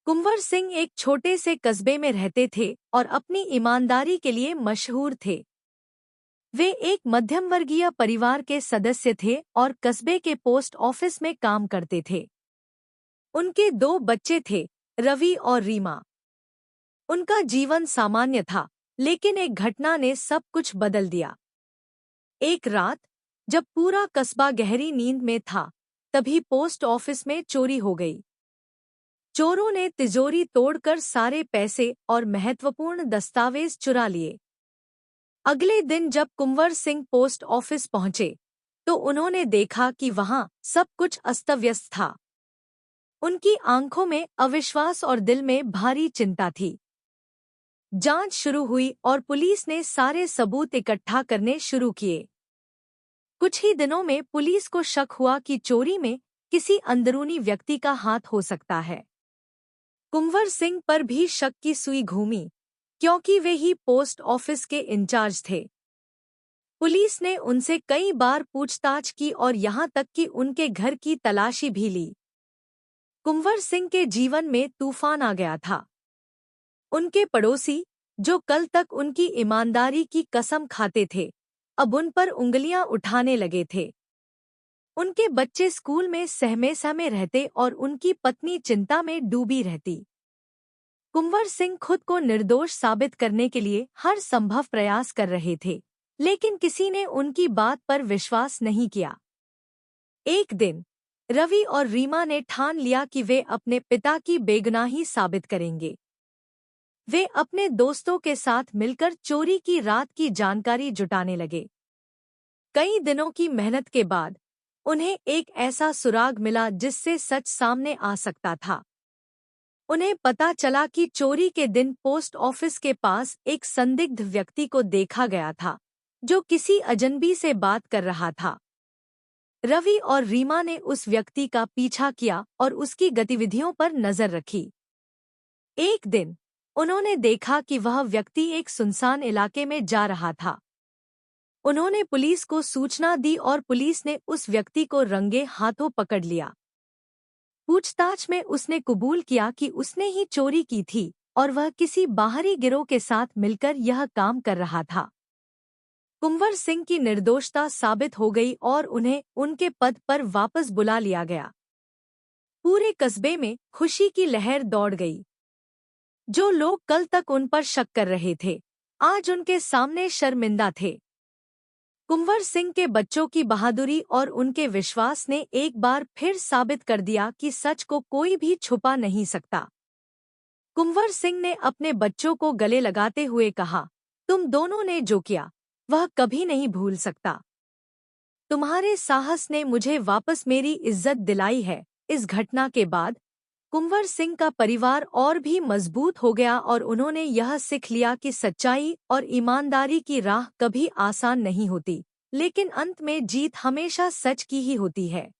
कुंवर सिंह एक छोटे से कस्बे में रहते थे और अपनी ईमानदारी के लिए मशहूर थे। वे एक मध्यम वर्गीय परिवार के सदस्य थे और कस्बे के पोस्ट ऑफिस में काम करते थे। उनके दो बच्चे थे, रवि और रीमा। उनका जीवन सामान्य था, लेकिन एक घटना ने सब कुछ बदल दिया। एक रात, जब पूरा कस्बा गहरी नींद में था, तभी पोस्ट ऑफिस में चोरी हो गई। चोरों ने तिजोरी तोड़कर सारे पैसे और महत्वपूर्ण दस्तावेज चुरा लिए। अगले दिन जब कुंवर सिंह पोस्ट ऑफिस पहुंचे, तो उन्होंने देखा कि वहां सब कुछ अस्तव्यस्त था। उनकी आंखों में अविश्वास और दिल में भारी चिंता थी। जांच शुरू हुई और पुलिस ने सारे सबूत इकट्ठा करने शुरू किए। कुछ ही दिनों में पुलिस को शक हुआ कि चोरी में किसी अंदरूनी व्यक्ति का हाथ हो सकता है। कुंवर सिंह पर भी शक की सुई घूमी, क्योंकि वे ही पोस्ट ऑफिस के इंचार्ज थे। पुलिस ने उनसे कई बार पूछताछ की और यहां तक कि उनके घर की तलाशी भी ली। कुंवर सिंह के जीवन में तूफान आ गया था। उनके पड़ोसी, जो कल तक उनकी ईमानदारी की कसम खाते थे, अब उन पर उंगलियां उठाने लगे थे। उनके बच्चे स्कूल में सहमे-सहमे रहते और उनकी पत्नी चिंता में डूबी रहती। कुंवर सिंह खुद को निर्दोष साबित करने के लिए हर संभव प्रयास कर रहे थे, लेकिन किसी ने उनकी बात पर विश्वास नहीं किया। एक दिन, रवि और रीमा ने ठान लिया कि वे अपने पिता की बेगुनाही साबित करेंगे। वे अपने दोस्तों के साथ मिलकर चोरी की रात की जानकारी जुटाने लगे। कई दिनों की मेहनत के बाद उन्हें एक ऐसा सुराग मिला जिससे सच सामने आ सकता था। उन्हें पता चला कि चोरी के दिन पोस्ट ऑफिस के पास एक संदिग्ध व्यक्ति को देखा गया था, जो किसी अजनबी से बात कर रहा था। रवि और रीमा ने उस व्यक्ति का पीछा किया और उसकी गतिविधियों पर नजर रखी। एक दिन, उन्होंने देखा कि वह व्यक्ति एक सुनसान इलाके में जा रहा था। उन्होंने पुलिस को सूचना दी और पुलिस ने उस व्यक्ति को रंगे हाथों पकड़ लिया। पूछताछ में उसने कबूल किया कि उसने ही चोरी की थी और वह किसी बाहरी गिरोह के साथ मिलकर यह काम कर रहा था। कुंवर सिंह की निर्दोषता साबित हो गई और उन्हें उनके पद पर वापस बुला लिया गया। पूरे कस्बे में खुशी की लहर दौड़ गई। जो लोग कल तक उन पर शक कर रहे थे, आज उनके सामने शर्मिंदा थे। कुंवर सिंह के बच्चों की बहादुरी और उनके विश्वास ने एक बार फिर साबित कर दिया कि सच को कोई भी छुपा नहीं सकता। कुंवर सिंह ने अपने बच्चों को गले लगाते हुए कहा, तुम दोनों ने जो किया, वह कभी नहीं भूल सकता। तुम्हारे साहस ने मुझे वापस मेरी इज्जत दिलाई है। इस घटना के बाद कुंवर सिंह का परिवार और भी मजबूत हो गया और उन्होंने यह सीख लिया कि सच्चाई और ईमानदारी की राह कभी आसान नहीं होती, लेकिन अंत में जीत हमेशा सच की ही होती है।